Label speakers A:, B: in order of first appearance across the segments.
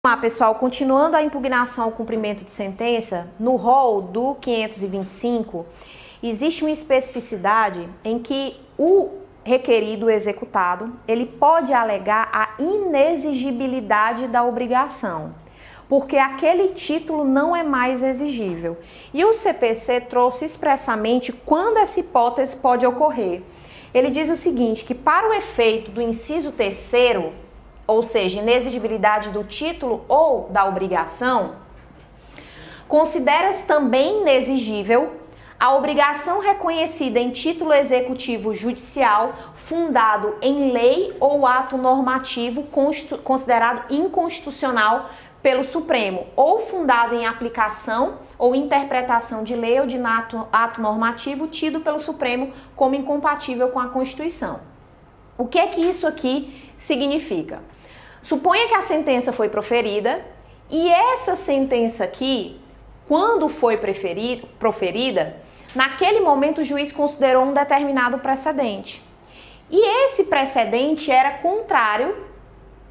A: Vamos lá, pessoal, continuando a impugnação ao cumprimento de sentença, no rol do 525, existe uma especificidade em que o requerido, o executado, ele pode alegar a inexigibilidade da obrigação, porque aquele título não é mais exigível. E o CPC trouxe expressamente quando essa hipótese pode ocorrer. Ele diz o seguinte, que para o efeito do inciso 3º, ou seja, inexigibilidade do título ou da obrigação, considera-se também inexigível a obrigação reconhecida em título executivo judicial fundado em lei ou ato normativo considerado inconstitucional pelo Supremo, ou fundado em aplicação ou interpretação de lei ou de ato normativo tido pelo Supremo como incompatível com a Constituição. O que é que isso aqui significa? Suponha que a sentença foi proferida e essa sentença aqui, quando foi proferida, naquele momento o juiz considerou um determinado precedente. E esse precedente era contrário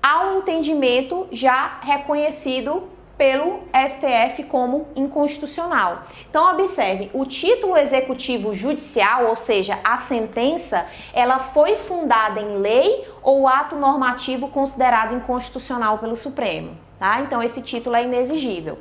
A: ao entendimento já reconhecido pelo STF como inconstitucional. Então, observe, o título executivo judicial, ou seja, a sentença, ela foi fundada em lei ou ato normativo considerado inconstitucional pelo Supremo, tá? Então, esse título é inexigível.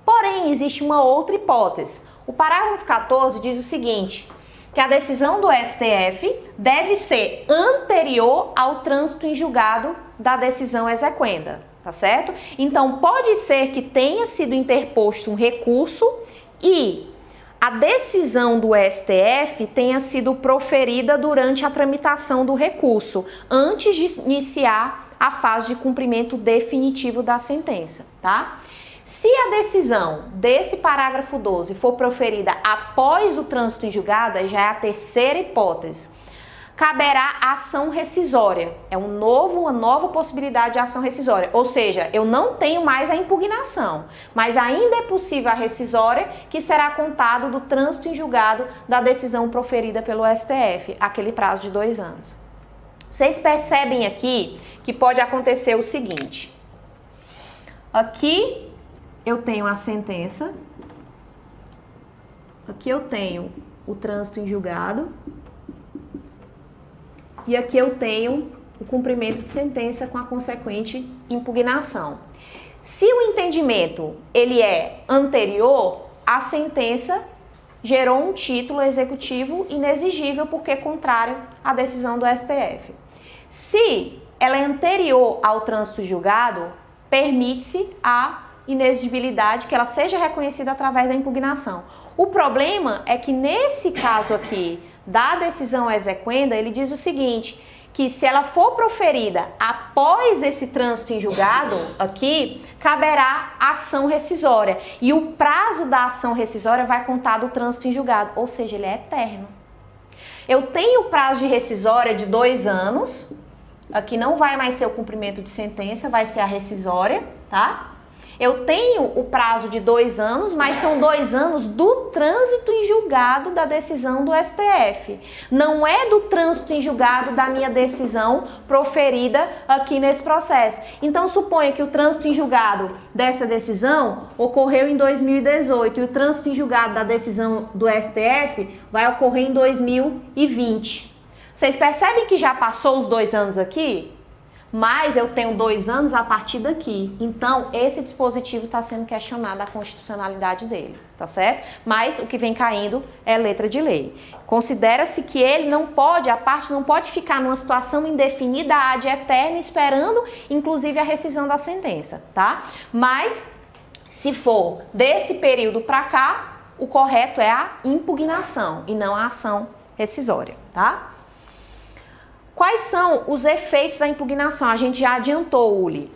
A: Porém, existe uma outra hipótese. O parágrafo 14 diz o seguinte, que a decisão do STF deve ser anterior ao trânsito em julgado da decisão exequenda. Tá certo? Então, pode ser que tenha sido interposto um recurso e a decisão do STF tenha sido proferida durante a tramitação do recurso, antes de iniciar a fase de cumprimento definitivo da sentença, tá? Se a decisão desse parágrafo 12 for proferida após o trânsito em julgado, aí já é a terceira hipótese, caberá ação rescisória. É uma nova possibilidade de ação rescisória. Ou seja, eu não tenho mais a impugnação, mas ainda é possível a rescisória, que será contado do trânsito em julgado da decisão proferida pelo STF, aquele prazo de 2 anos. Vocês percebem aqui que pode acontecer o seguinte. Aqui eu tenho a sentença, aqui eu tenho o trânsito em julgado, e aqui eu tenho o cumprimento de sentença com a consequente impugnação. Se o entendimento ele é anterior, a sentença gerou um título executivo inexigível porque é contrário à decisão do STF. Se ela é anterior ao trânsito julgado, permite-se a inexigibilidade, que ela seja reconhecida através da impugnação. O problema é que nesse caso aqui, da decisão exequenda, ele diz o seguinte, que se ela for proferida após esse trânsito em julgado, aqui, caberá ação rescisória. E o prazo da ação rescisória vai contar do trânsito em julgado, ou seja, ele é eterno. Eu tenho o prazo de rescisória de 2 anos, aqui não vai mais ser o cumprimento de sentença, vai ser a rescisória, tá? Eu tenho o prazo de 2 anos, mas são 2 anos do trânsito em julgado da decisão do STF. Não é do trânsito em julgado da minha decisão proferida aqui nesse processo. Então, suponha que o trânsito em julgado dessa decisão ocorreu em 2018 e o trânsito em julgado da decisão do STF vai ocorrer em 2020. Vocês percebem que já passou os 2 anos aqui? Mas eu tenho 2 anos a partir daqui. Então, esse dispositivo está sendo questionado a constitucionalidade dele, tá certo? Mas o que vem caindo é letra de lei. Considera-se que ele não pode, a parte não pode ficar numa situação indefinida ad eterno, esperando, inclusive, a rescisão da sentença, tá? Mas, se for desse período para cá, o correto é a impugnação e não a ação rescisória, tá? Quais são os efeitos da impugnação? A gente já adiantou, Uli.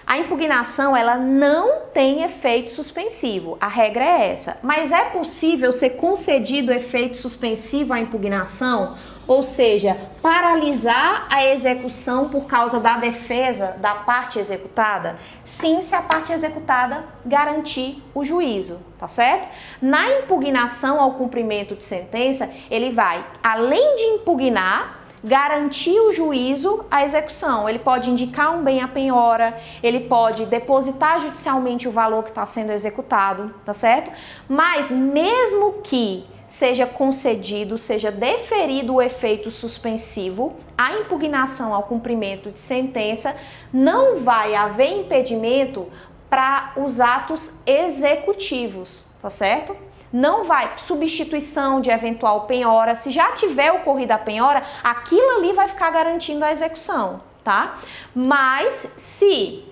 A: A impugnação, ela não tem efeito suspensivo. A regra é essa. Mas é possível ser concedido efeito suspensivo à impugnação? Ou seja, paralisar a execução por causa da defesa da parte executada? Sim, se a parte executada garantir o juízo, tá certo? Na impugnação ao cumprimento de sentença, ele vai, além de impugnar, garantir o juízo à execução. Ele pode indicar um bem à penhora, ele pode depositar judicialmente o valor que está sendo executado, tá certo? Mas mesmo que seja concedido, seja deferido o efeito suspensivo, a impugnação ao cumprimento de sentença, não vai haver impedimento para os atos executivos, tá certo? Não vai, substituição de eventual penhora, se já tiver ocorrido a penhora, aquilo ali vai ficar garantindo a execução, tá? Mas se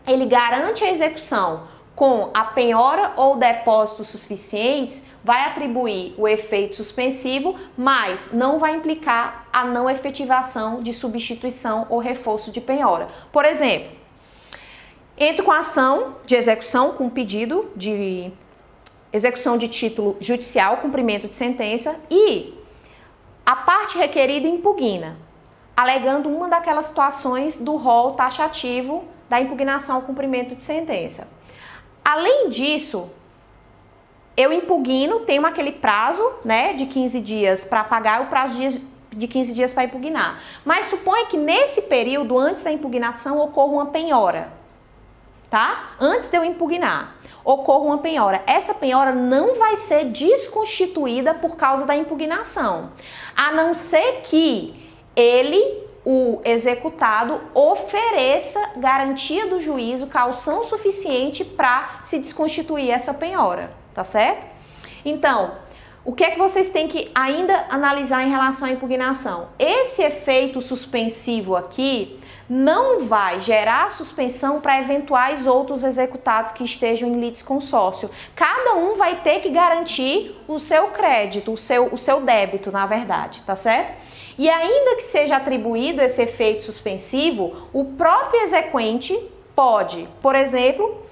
A: ele garante a execução com a penhora ou depósito suficientes, vai atribuir o efeito suspensivo, mas não vai implicar a não efetivação de substituição ou reforço de penhora. Por exemplo, entro com a ação de execução com pedido de execução de título judicial, cumprimento de sentença, e a parte requerida impugna, alegando uma daquelas situações do rol taxativo da impugnação ao cumprimento de sentença. Além disso, eu impugno, tenho aquele prazo, né, de 15 dias para pagar, o prazo de 15 dias para impugnar. Mas suponha que nesse período, antes da impugnação, ocorra uma penhora, tá? Antes de eu impugnar, ocorra uma penhora. Essa penhora não vai ser desconstituída por causa da impugnação, a não ser que o executado ofereça garantia do juízo, caução suficiente para se desconstituir essa penhora, tá certo? Então, o que é que vocês têm que ainda analisar em relação à impugnação? Esse efeito suspensivo aqui não vai gerar suspensão para eventuais outros executados que estejam em litisconsórcio. Cada um vai ter que garantir o seu crédito, o seu débito, na verdade, tá certo? E ainda que seja atribuído esse efeito suspensivo, o próprio exequente pode, por exemplo,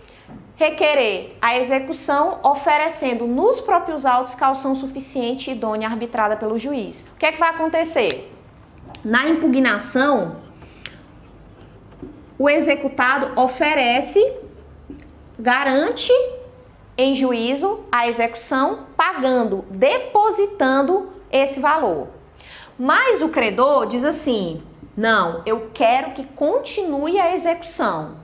A: requerer a execução oferecendo nos próprios autos caução suficiente e idônea arbitrada pelo juiz. O que é que vai acontecer? Na impugnação, o executado oferece, garante em juízo a execução, pagando, depositando esse valor. Mas o credor diz assim: não, eu quero que continue a execução.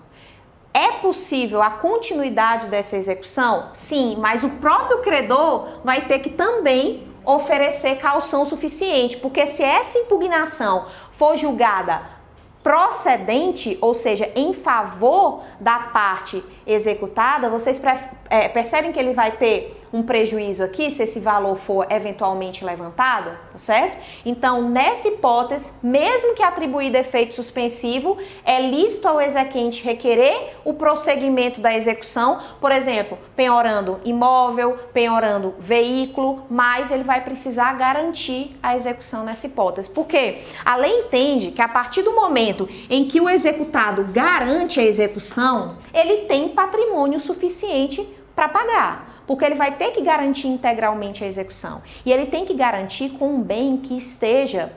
A: É possível a continuidade dessa execução? Sim, mas o próprio credor vai ter que também oferecer caução suficiente, porque se essa impugnação for julgada procedente, ou seja, em favor da parte executada, vocês percebem que ele vai ter um prejuízo aqui, se esse valor for eventualmente levantado, tá certo? Então, nessa hipótese, mesmo que atribuído efeito suspensivo, é lícito ao exequente requerer o prosseguimento da execução, por exemplo, penhorando imóvel, penhorando veículo, mas ele vai precisar garantir a execução nessa hipótese. Por quê? A lei entende que a partir do momento em que o executado garante a execução, ele tem patrimônio suficiente para pagar. Porque ele vai ter que garantir integralmente a execução. E ele tem que garantir com um bem que esteja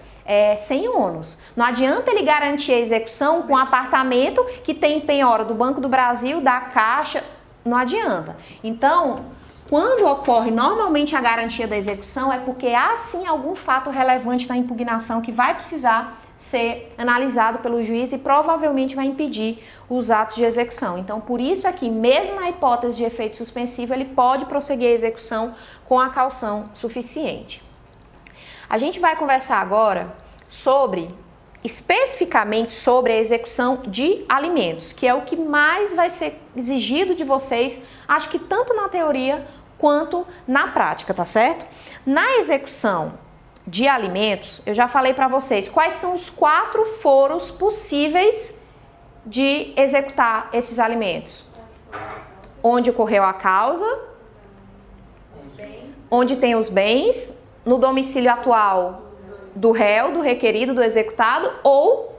A: sem ônus. Não adianta ele garantir a execução com um apartamento que tem penhora do Banco do Brasil, da Caixa, não adianta. Então, quando ocorre normalmente a garantia da execução, é porque há sim algum fato relevante na impugnação que vai precisar ser analisado pelo juiz e provavelmente vai impedir os atos de execução. Então, por isso aqui, mesmo na hipótese de efeito suspensivo, ele pode prosseguir a execução com a caução suficiente. A gente vai conversar agora especificamente sobre a execução de alimentos, que é o que mais vai ser exigido de vocês, acho que tanto na teoria quanto na prática, tá certo? Na execução de alimentos, eu já falei para vocês quais são os 4 foros possíveis de executar esses alimentos. Onde ocorreu a causa, onde tem os bens, no domicílio atual do réu, do requerido, do executado, ou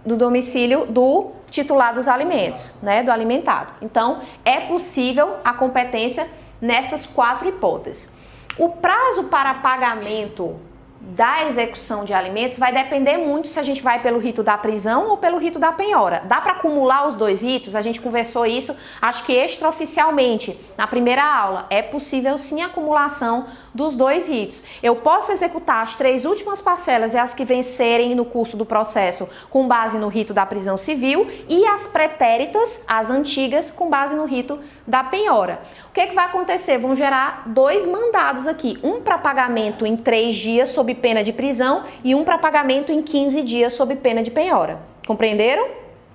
A: do domicílio do titular dos alimentos, né, do alimentado. Então, é possível a competência nessas 4 hipóteses. O prazo para pagamento da execução de alimentos vai depender muito se a gente vai pelo rito da prisão ou pelo rito da penhora. Dá para acumular os dois ritos? A gente conversou isso, acho que extraoficialmente, na primeira aula. É possível sim a acumulação dos dois ritos. Eu posso executar as 3 últimas parcelas e as que vencerem no curso do processo com base no rito da prisão civil e as pretéritas, as antigas, com base no rito da penhora. O que vai acontecer? Vão gerar 2 mandados aqui, um para pagamento em 3 dias sob pena de prisão e um para pagamento em 15 dias sob pena de penhora. Compreenderam?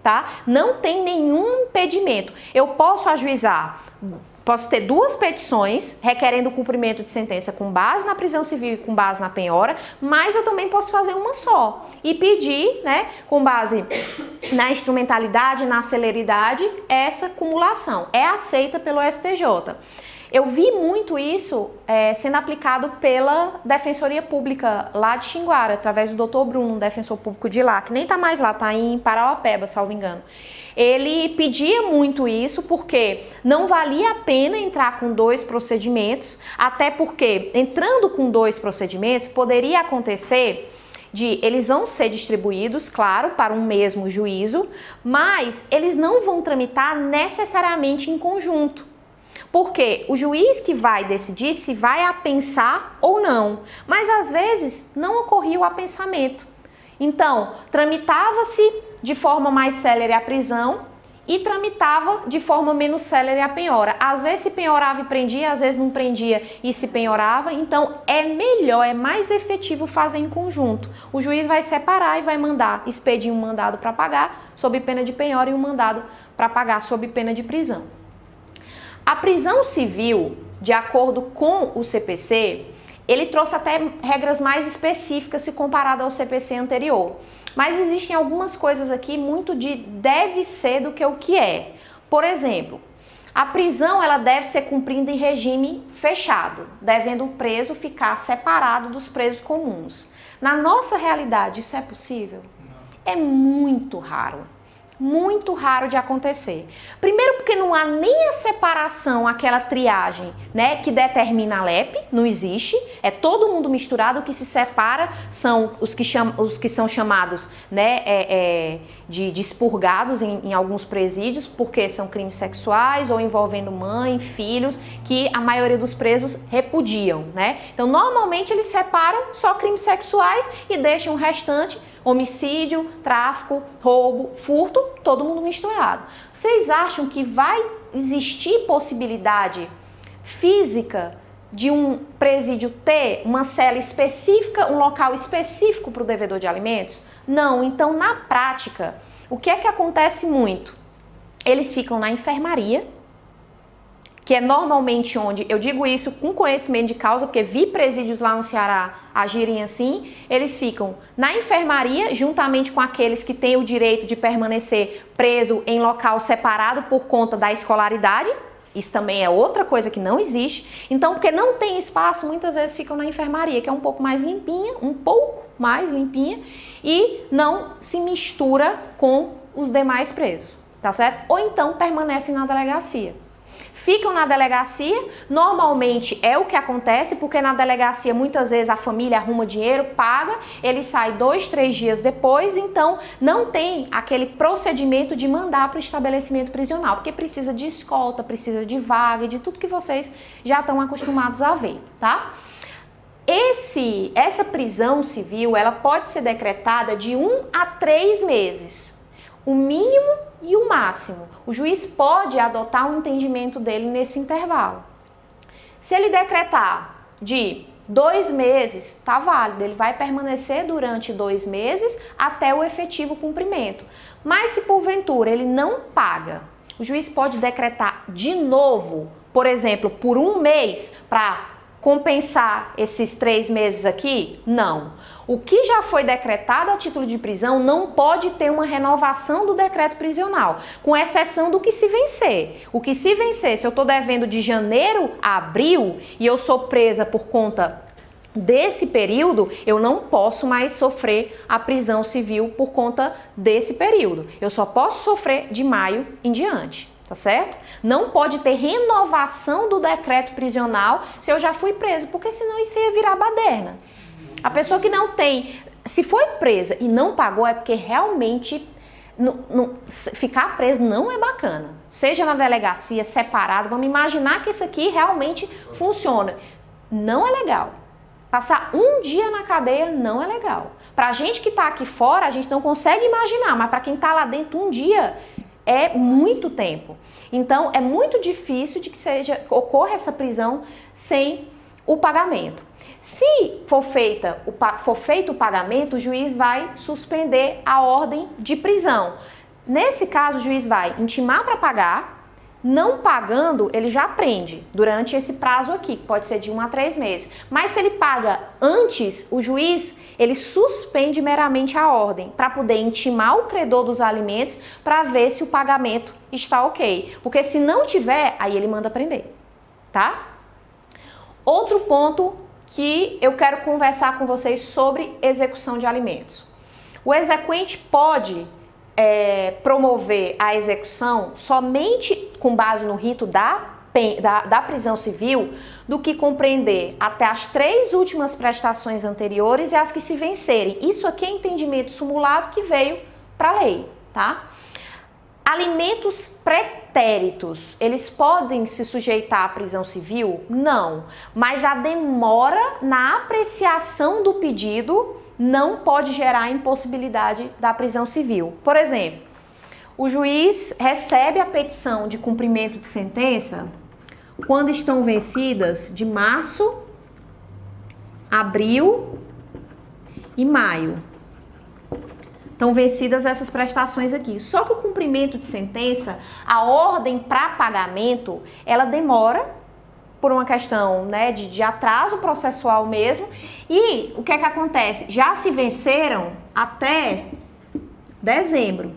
A: Tá? Não tem nenhum impedimento. Eu posso ajuizar, posso ter 2 petições requerendo o cumprimento de sentença com base na prisão civil e com base na penhora, mas eu também posso fazer uma só e pedir, né, com base na instrumentalidade, na celeridade, essa acumulação. É aceita pelo STJ. Eu vi muito isso sendo aplicado pela Defensoria Pública lá de Xinguara, através do Dr. Bruno, um defensor público de lá, que nem tá mais lá, tá em Parauapeba, salvo engano. Ele pedia muito isso porque não valia a pena entrar com 2 procedimentos, até porque entrando com 2 procedimentos poderia acontecer de eles vão ser distribuídos, claro, para um mesmo juízo, mas eles não vão tramitar necessariamente em conjunto. Porque o juiz que vai decidir se vai apensar ou não, mas às vezes não ocorria o apensamento. Então, tramitava-se de forma mais célere a prisão e tramitava de forma menos célere a penhora. Às vezes se penhorava e prendia, às vezes não prendia e se penhorava. Então, é melhor, é mais efetivo fazer em conjunto. O juiz vai separar e vai expedir um mandado para pagar sob pena de penhora e um mandado para pagar sob pena de prisão. A prisão civil, de acordo com o CPC, ele trouxe até regras mais específicas se comparado ao CPC anterior. Mas existem algumas coisas aqui muito de deve ser do que o que é. Por exemplo, a prisão ela deve ser cumprida em regime fechado, devendo o preso ficar separado dos presos comuns. Na nossa realidade, isso é possível? Não. É muito raro. Muito raro de acontecer. Primeiro porque não há nem a separação, aquela triagem, né, que determina a LEP, não existe, é todo mundo misturado, o que se separa são os que são chamados, né, de expurgados em alguns presídios, porque são crimes sexuais ou envolvendo mãe, filhos, que a maioria dos presos repudiam, né? Então, normalmente eles separam só crimes sexuais e deixam o restante homicídio, tráfico, roubo, furto, todo mundo misturado. Vocês acham que vai existir possibilidade física de um presídio ter uma cela específica, um local específico para o devedor de alimentos? Não. Então, na prática, o que é que acontece muito? Eles ficam na enfermaria, que é normalmente onde, eu digo isso com conhecimento de causa, porque vi presídios lá no Ceará agirem assim, eles ficam na enfermaria, juntamente com aqueles que têm o direito de permanecer preso em local separado por conta da escolaridade. Isso também é outra coisa que não existe. Então, porque não tem espaço, muitas vezes ficam na enfermaria, que é um pouco mais limpinha, e não se mistura com os demais presos, tá certo? Ou então permanecem na delegacia. Ficam na delegacia, normalmente é o que acontece, porque na delegacia muitas vezes a família arruma dinheiro, paga, ele sai 2, 3 dias depois, então não tem aquele procedimento de mandar para o estabelecimento prisional, porque precisa de escolta, precisa de vaga e de tudo que vocês já estão acostumados a ver, tá? Essa prisão civil, ela pode ser decretada de 1 a 3 meses, o mínimo e o máximo. O juiz pode adotar um entendimento dele nesse intervalo. Se ele decretar de 2 meses, tá válido, ele vai permanecer durante 2 meses até o efetivo cumprimento. Mas se porventura ele não paga, o juiz pode decretar de novo, por exemplo, por 1 mês para compensar esses 3 meses aqui? Não. O que já foi decretado a título de prisão não pode ter uma renovação do decreto prisional, com exceção do que se vencer. O que se vencer, se eu estou devendo de janeiro a abril e eu sou presa por conta desse período, eu não posso mais sofrer a prisão civil por conta desse período. Eu só posso sofrer de maio em diante. Tá certo? Não pode ter renovação do decreto prisional se eu já fui preso, porque senão isso ia virar baderna. A pessoa que não tem, se foi presa e não pagou, é porque realmente ficar preso não é bacana. Seja na delegacia, separado, vamos imaginar que isso aqui realmente funciona. Não é legal. Passar um dia na cadeia não é legal. Pra gente que tá aqui fora, a gente não consegue imaginar, mas para quem tá lá dentro, um dia é muito tempo. Então, é muito difícil de que ocorra essa prisão sem o pagamento. Se for feito o pagamento, o juiz vai suspender a ordem de prisão. Nesse caso, o juiz vai intimar para pagar, não pagando, ele já prende durante esse prazo aqui, que pode ser de 1 a 3 meses. Mas se ele paga antes, o juiz, ele suspende meramente a ordem para poder intimar o credor dos alimentos para ver se o pagamento está ok. Porque se não tiver, aí ele manda prender, tá? Outro ponto que eu quero conversar com vocês sobre execução de alimentos. O exequente pode promover a execução somente com base no rito da prisão civil, do que compreender até as 3 últimas prestações anteriores e as que se vencerem. Isso aqui é entendimento simulado que veio para a lei, tá? Alimentos pretéritos, eles podem se sujeitar à prisão civil? Não, mas a demora na apreciação do pedido não pode gerar impossibilidade da prisão civil. Por exemplo, o juiz recebe a petição de cumprimento de sentença quando estão vencidas de março, abril e maio. Estão vencidas essas prestações aqui. Só que o cumprimento de sentença, a ordem para pagamento, ela demora por uma questão, né, de atraso processual mesmo. E o que é que acontece? Já se venceram até dezembro,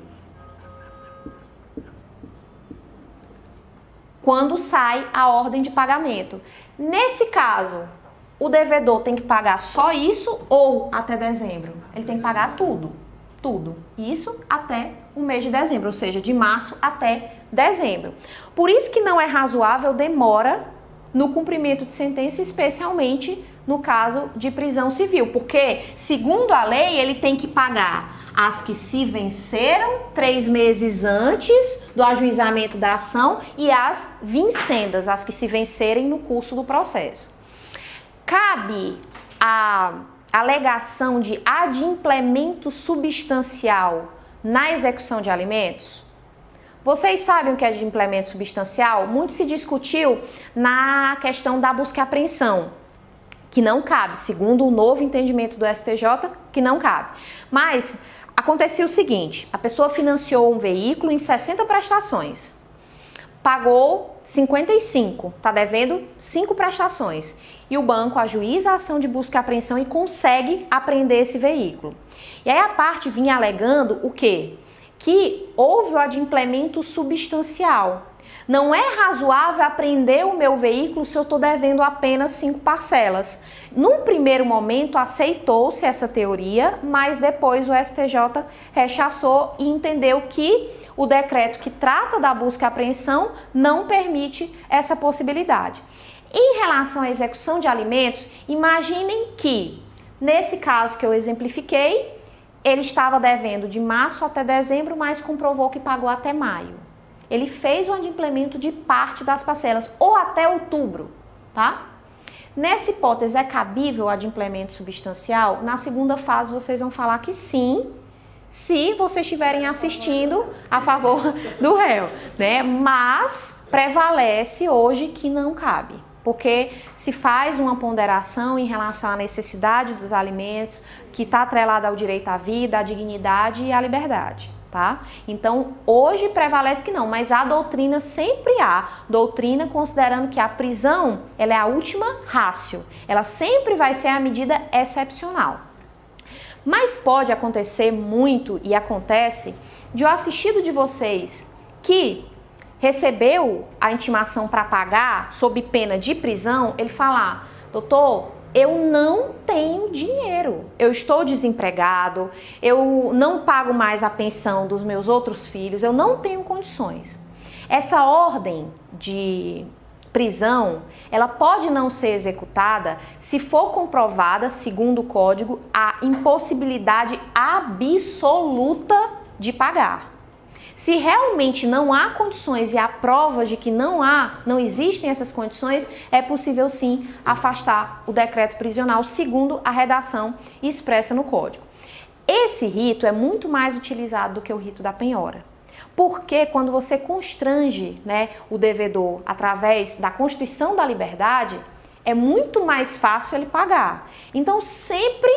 A: quando sai a ordem de pagamento. Nesse caso, o devedor tem que pagar só isso ou até dezembro? Ele tem que pagar tudo. Isso até o mês de dezembro, ou seja, de março até dezembro. Por isso que não é razoável demora no cumprimento de sentença, especialmente no caso de prisão civil, porque, segundo a lei, ele tem que pagar as que se venceram 3 meses antes do ajuizamento da ação e as vincendas, as que se vencerem no curso do processo. Cabe a alegação de adimplemento substancial na execução de alimentos? Vocês sabem o que é adimplemento substancial? Muito se discutiu na questão da busca e apreensão, que não cabe, segundo o novo entendimento do STJ, que não cabe. Mas acontecia o seguinte, a pessoa financiou um veículo em 60 prestações, pagou 55, está devendo 5 prestações. E o banco ajuiza a ação de busca e apreensão e consegue apreender esse veículo. E aí a parte vinha alegando o quê? Que houve o adimplemento substancial. Não é razoável apreender o meu veículo se eu estou devendo apenas 5 parcelas. Num primeiro momento aceitou-se essa teoria, mas depois o STJ rechaçou e entendeu que o decreto que trata da busca e apreensão não permite essa possibilidade. Em relação à execução de alimentos, imaginem que, nesse caso que eu exemplifiquei, ele estava devendo de março até dezembro, mas comprovou que pagou até maio. Ele fez o adimplemento de parte das parcelas, ou até outubro, tá? Nessa hipótese, é cabível o adimplemento substancial? Na segunda fase, vocês vão falar que sim, se vocês estiverem assistindo a favor do réu, né? Mas prevalece hoje que não cabe. Porque se faz uma ponderação em relação à necessidade dos alimentos, que está atrelada ao direito à vida, à dignidade e à liberdade, tá? Então, hoje prevalece que não, mas a doutrina sempre há doutrina considerando que a prisão, ela é a última ratio, ela sempre vai ser a medida excepcional. Mas pode acontecer muito, e acontece, de o assistido de vocês que recebeu a intimação para pagar sob pena de prisão, ele falar, doutor, eu não tenho dinheiro, eu estou desempregado, eu não pago mais a pensão dos meus outros filhos, eu não tenho condições. Essa ordem de prisão, ela pode não ser executada se for comprovada, segundo o Código, a impossibilidade absoluta de pagar. Se realmente não há condições e há provas de que não existem essas condições, é possível sim afastar o decreto prisional, segundo a redação expressa no Código. Esse rito é muito mais utilizado do que o rito da penhora. Porque quando você constrange, né, o devedor através da Constituição da Liberdade, é muito mais fácil ele pagar. Então, sempre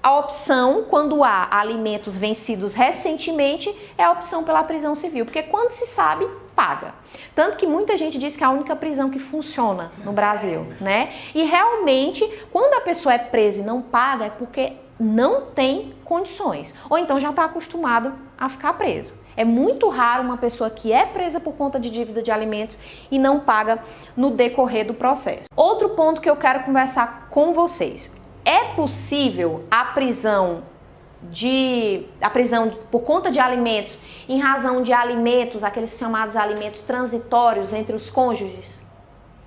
A: a opção, quando há alimentos vencidos recentemente, é a opção pela prisão civil. Porque quando se sabe, paga. Tanto que muita gente diz que é a única prisão que funciona no Brasil, né? E realmente, quando a pessoa é presa e não paga, é porque não tem condições. Ou então já está acostumado a ficar preso. É muito raro uma pessoa que é presa por conta de dívida de alimentos e não paga no decorrer do processo. Outro ponto que eu quero conversar com vocês. É possível a prisão por conta de alimentos, em razão de alimentos, aqueles chamados alimentos transitórios entre os cônjuges?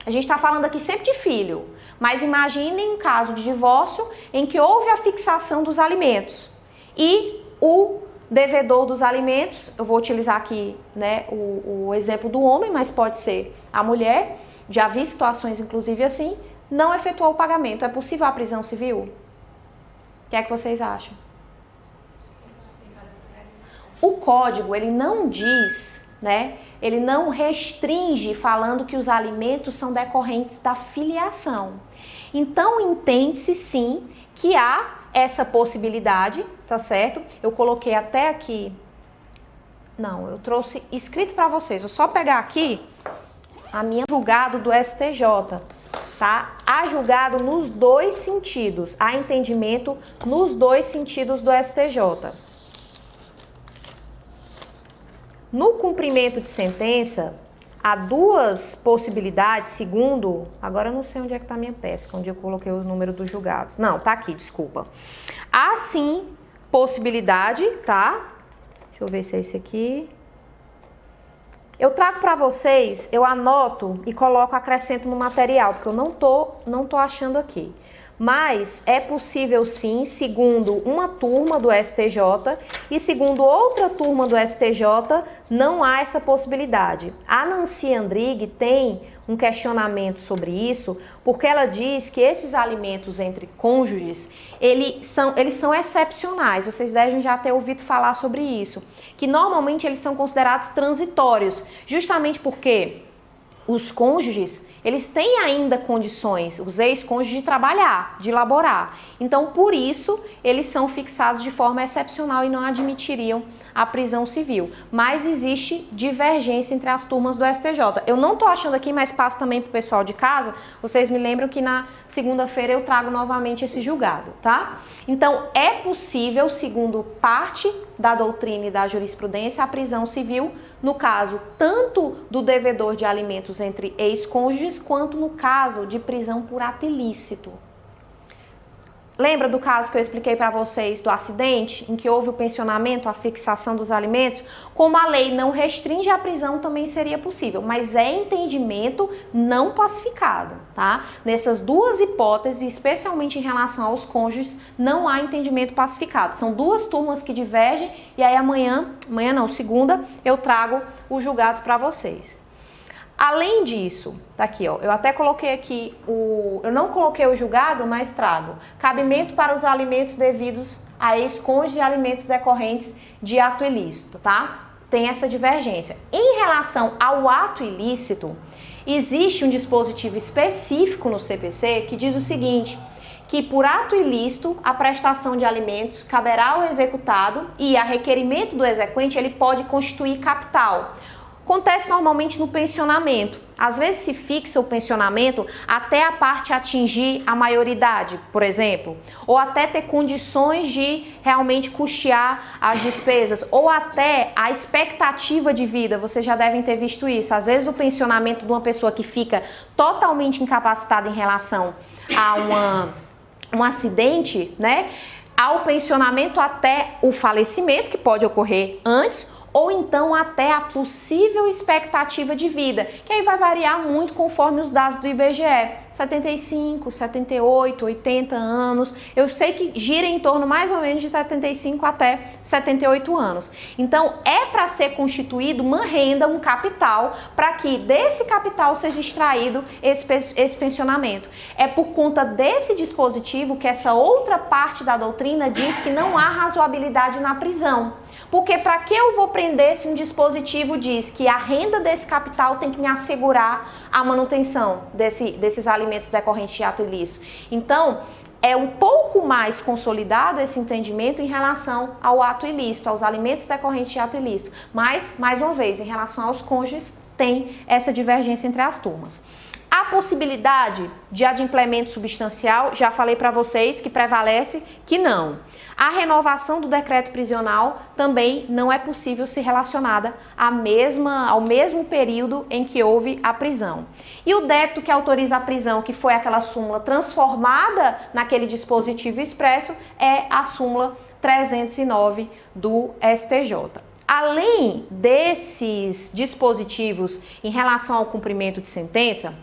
A: A gente está falando aqui sempre de filho, mas imaginem um caso de divórcio em que houve a fixação dos alimentos e o devedor dos alimentos, eu vou utilizar aqui, né, o exemplo do homem, mas pode ser a mulher, já vi situações inclusive assim, não efetuou o pagamento. É possível a prisão civil? O que é que vocês acham? O Código, ele não diz, né, ele não restringe falando que os alimentos são decorrentes da filiação. Então, entende-se sim que há essa possibilidade, tá certo? Eu coloquei até aqui, não, eu trouxe escrito para vocês, vou só pegar aqui a minha julgado do STJ, tá? Há julgado nos dois sentidos, há entendimento nos dois sentidos do STJ. No cumprimento de sentença, há duas possibilidades, segundo... Agora eu não sei onde é que está a minha pesca, onde eu coloquei o número dos julgados. Não, tá aqui, desculpa. Há sim possibilidade, tá? Deixa eu ver se é esse aqui. Eu trago para vocês, eu anoto e coloco, acrescento no material, porque eu não tô achando aqui. Mas é possível sim, segundo uma turma do STJ e segundo outra turma do STJ, não há essa possibilidade. A Nancy Andrighi tem um questionamento sobre isso, porque ela diz que esses alimentos entre cônjuges, eles são excepcionais, vocês devem já ter ouvido falar sobre isso, que normalmente eles são considerados transitórios, justamente porque os cônjuges, eles têm ainda condições, os ex-cônjuges, de trabalhar, de laborar. Então, por isso, eles são fixados de forma excepcional e não admitiriam a prisão civil. Mas existe divergência entre as turmas do STJ. Eu não estou achando aqui, mas passo também para o pessoal de casa. Vocês me lembram que na segunda-feira eu trago novamente esse julgado, tá? Então, é possível, segundo parte da doutrina e da jurisprudência, a prisão civil, no caso tanto do devedor de alimentos entre ex-cônjuges, quanto no caso de prisão por ato ilícito. Lembra do caso que eu expliquei para vocês do acidente, em que houve o pensionamento, a fixação dos alimentos? Como a lei não restringe a prisão, também seria possível, mas é entendimento não pacificado, tá? Nessas duas hipóteses, especialmente em relação aos cônjuges, não há entendimento pacificado. São duas turmas que divergem e aí segunda, eu trago os julgados para vocês. Além disso, tá aqui, ó, eu até coloquei aqui eu não coloquei o julgado, mas trago cabimento para os alimentos devidos a ex-cônjuge e alimentos decorrentes de ato ilícito, tá? Tem essa divergência. Em relação ao ato ilícito, existe um dispositivo específico no CPC que diz o seguinte, que por ato ilícito, a prestação de alimentos caberá ao executado e, a requerimento do exequente, ele pode constituir capital. Acontece normalmente no pensionamento. Às vezes se fixa o pensionamento até a parte atingir a maioridade, por exemplo, ou até ter condições de realmente custear as despesas, ou até a expectativa de vida. Vocês já devem ter visto isso. Às vezes o pensionamento de uma pessoa que fica totalmente incapacitada em relação a um acidente, né? Ao pensionamento até o falecimento, que pode ocorrer antes, ou então até a possível expectativa de vida, que aí vai variar muito conforme os dados do IBGE, 75, 78, 80 anos, eu sei que gira em torno mais ou menos de 75 até 78 anos. Então, é para ser constituído uma renda, um capital, para que desse capital seja extraído esse pensionamento. É por conta desse dispositivo que essa outra parte da doutrina diz que não há razoabilidade na prisão. Porque para que eu vou prender se um dispositivo diz que a renda desse capital tem que me assegurar a manutenção desses alimentos decorrentes de ato ilícito? Então, é um pouco mais consolidado esse entendimento em relação ao ato ilícito, aos alimentos decorrentes de ato ilícito. Mas, mais uma vez, em relação aos cônjuges, tem essa divergência entre as turmas. A possibilidade de adimplemento substancial, já falei para vocês que prevalece que não. A renovação do decreto prisional também não é possível ser relacionada ao mesmo período em que houve a prisão. E o débito que autoriza a prisão, que foi aquela súmula transformada naquele dispositivo expresso, é a súmula 309 do STJ. Além desses dispositivos em relação ao cumprimento de sentença,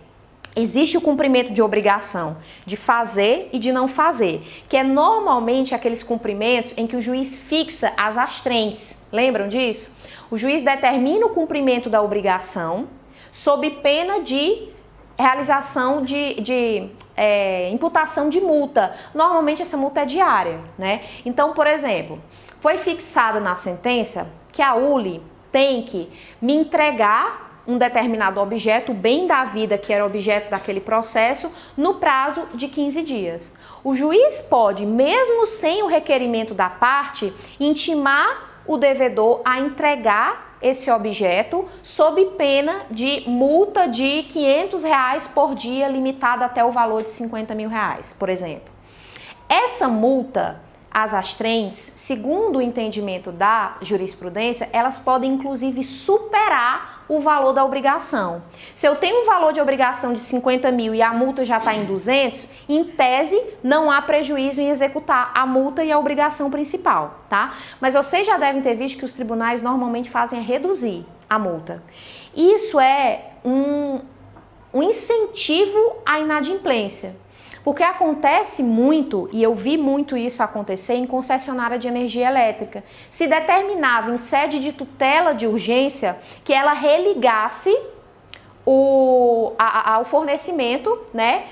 A: existe o cumprimento de obrigação de fazer e de não fazer, que é normalmente aqueles cumprimentos em que o juiz fixa as astrentes. Lembram disso? O juiz determina o cumprimento da obrigação sob pena de realização de imputação de multa. Normalmente essa multa é diária, né? Então, por exemplo, foi fixado na sentença que a ULI tem que me entregar um determinado objeto, o bem da vida que era objeto daquele processo, no prazo de 15 dias. O juiz pode, mesmo sem o requerimento da parte, intimar o devedor a entregar esse objeto sob pena de multa de R$500 por dia, limitada até o valor de R$50 mil, por exemplo. Essa multa, as astrentes, segundo o entendimento da jurisprudência, elas podem inclusive superar o valor da obrigação. Se eu tenho um valor de obrigação de 50 mil e a multa já está em 200, em tese não há prejuízo em executar a multa e a obrigação principal, tá? Mas vocês já devem ter visto que os tribunais normalmente fazem reduzir a multa. Isso é um incentivo à inadimplência. Porque acontece muito, e eu vi muito isso acontecer em concessionária de energia elétrica. Se determinava em sede de tutela de urgência que ela religasse o fornecimento, né,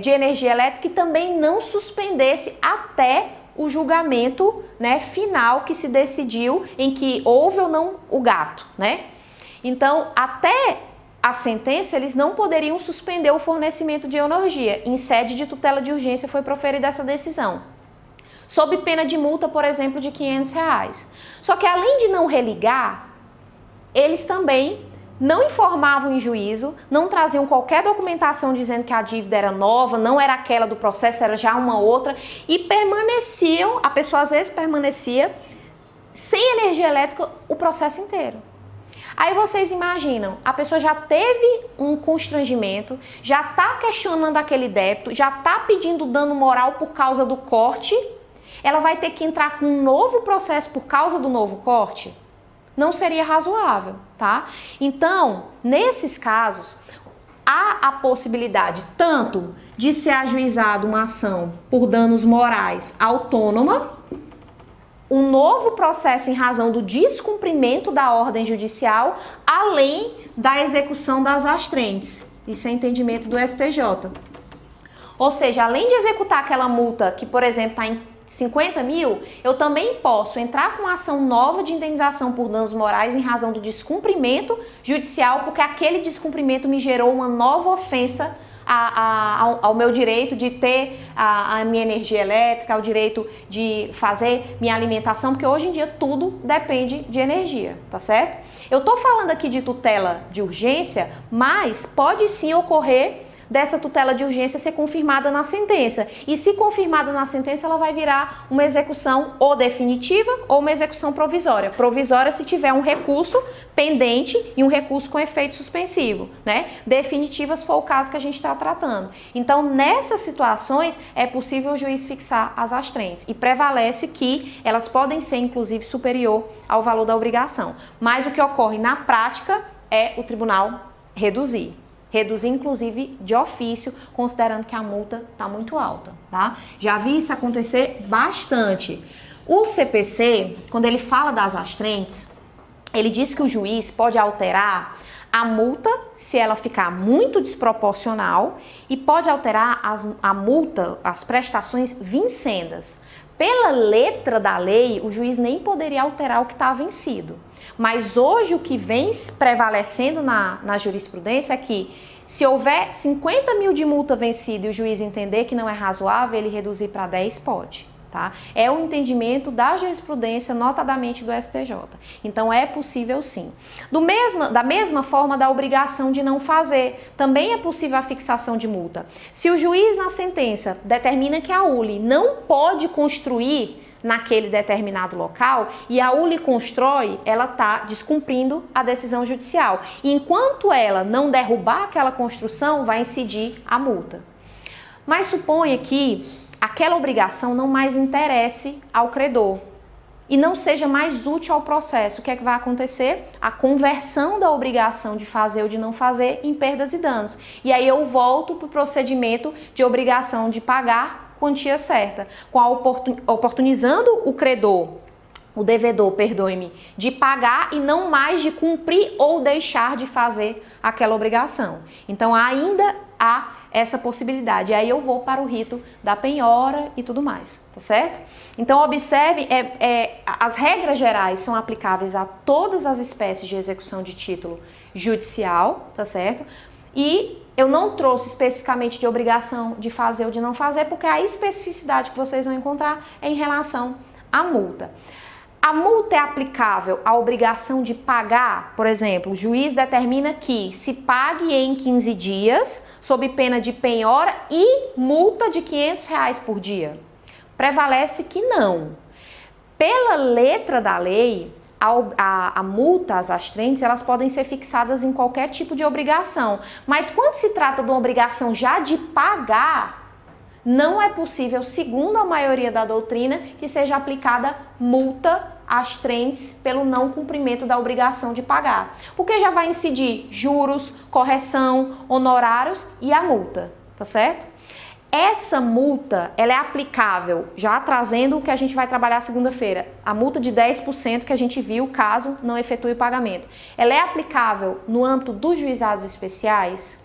A: de energia elétrica e também não suspendesse até o julgamento, né, final que se decidiu em que houve ou não o gato, né? Então, até a sentença, eles não poderiam suspender o fornecimento de energia. Em sede de tutela de urgência foi proferida essa decisão. Sob pena de multa, por exemplo, de R$500. Só que além de não religar, eles também não informavam em juízo, não traziam qualquer documentação dizendo que a dívida era nova, não era aquela do processo, era já uma outra, e permaneciam, a pessoa às vezes permanecia sem energia elétrica o processo inteiro. Aí vocês imaginam, a pessoa já teve um constrangimento, já está questionando aquele débito, já está pedindo dano moral por causa do corte, ela vai ter que entrar com um novo processo por causa do novo corte? Não seria razoável, tá? Então, nesses casos, há a possibilidade tanto de ser ajuizada uma ação por danos morais autônoma, um novo processo em razão do descumprimento da ordem judicial, além da execução das astrentes. Isso é entendimento do STJ. Ou seja, além de executar aquela multa que, por exemplo, está em 50 mil, eu também posso entrar com uma ação nova de indenização por danos morais em razão do descumprimento judicial, porque aquele descumprimento me gerou uma nova ofensa ao meu direito de ter a minha energia elétrica, ao direito de fazer minha alimentação, porque hoje em dia tudo depende de energia, tá certo? Eu tô falando aqui de tutela de urgência, mas pode sim ocorrer dessa tutela de urgência ser confirmada na sentença. E se confirmada na sentença, ela vai virar uma execução ou definitiva ou uma execução provisória. Provisória se tiver um recurso pendente e um recurso com efeito suspensivo, né? Definitiva se for o caso que a gente está tratando. Então, nessas situações, é possível o juiz fixar as astrentes e prevalece que elas podem ser, inclusive, superior ao valor da obrigação. Mas o que ocorre na prática é o tribunal reduzir. Reduzir, inclusive, de ofício, considerando que a multa está muito alta, tá? Já vi isso acontecer bastante. O CPC, quando ele fala das astrentes, ele diz que o juiz pode alterar a multa se ela ficar muito desproporcional e pode alterar a multa, as prestações vincendas. Pela letra da lei, o juiz nem poderia alterar o que está vencido. Mas hoje o que vem prevalecendo na jurisprudência é que se houver 50 mil de multa vencida e o juiz entender que não é razoável, ele reduzir para 10, pode. Tá? É o entendimento da jurisprudência, notadamente do STJ. Então é possível sim. Da mesma forma da obrigação de não fazer, também é possível a fixação de multa. Se o juiz na sentença determina que a ULI não pode construir naquele determinado local e a ULI constrói, ela está descumprindo a decisão judicial. E enquanto ela não derrubar aquela construção, vai incidir a multa. Mas suponha que aquela obrigação não mais interesse ao credor e não seja mais útil ao processo. O que é que vai acontecer? A conversão da obrigação de fazer ou de não fazer em perdas e danos. E aí eu volto para o procedimento de obrigação de pagar quantia certa, oportunizando o credor, o devedor, perdoe-me, de pagar e não mais de cumprir ou deixar de fazer aquela obrigação. Então ainda há essa possibilidade. E aí eu vou para o rito da penhora e tudo mais, tá certo? Então observe, as regras gerais são aplicáveis a todas as espécies de execução de título judicial, tá certo? E eu não trouxe especificamente de obrigação de fazer ou de não fazer, porque a especificidade que vocês vão encontrar é em relação à multa. A multa é aplicável à obrigação de pagar, por exemplo, o juiz determina que se pague em 15 dias, sob pena de penhora e multa de R$500 por dia. Prevalece que não. Pela letra da lei, a multa, as astrentes, elas podem ser fixadas em qualquer tipo de obrigação. Mas quando se trata de uma obrigação já de pagar, não é possível, segundo a maioria da doutrina, que seja aplicada multa astrentes pelo não cumprimento da obrigação de pagar. Porque já vai incidir juros, correção, honorários e a multa, tá certo? Essa multa, ela é aplicável, já trazendo o que a gente vai trabalhar segunda-feira, a multa de 10% que a gente viu caso não efetue o pagamento. Ela é aplicável no âmbito dos juizados especiais?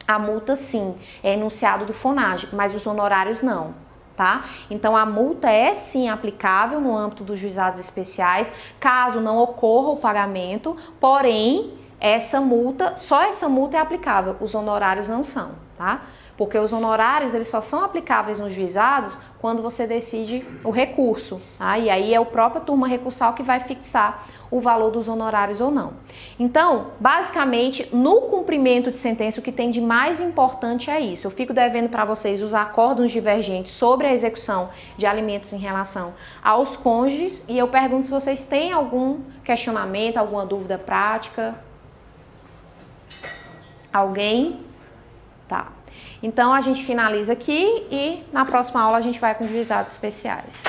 A: A multa sim, é enunciado do FONAGE, mas os honorários não, tá? Então a multa é sim aplicável no âmbito dos juizados especiais, caso não ocorra o pagamento, porém, só essa multa é aplicável, os honorários não são, tá? Porque os honorários, eles só são aplicáveis nos juizados quando você decide o recurso, tá? E aí é o próprio turma recursal que vai fixar o valor dos honorários ou não. Então, basicamente, no cumprimento de sentença, o que tem de mais importante é isso. Eu fico devendo para vocês os acórdãos divergentes sobre a execução de alimentos em relação aos cônjuges e eu pergunto se vocês têm algum questionamento, alguma dúvida prática. Alguém? Tá. Então, a gente finaliza aqui e na próxima aula a gente vai com os juizados especiais.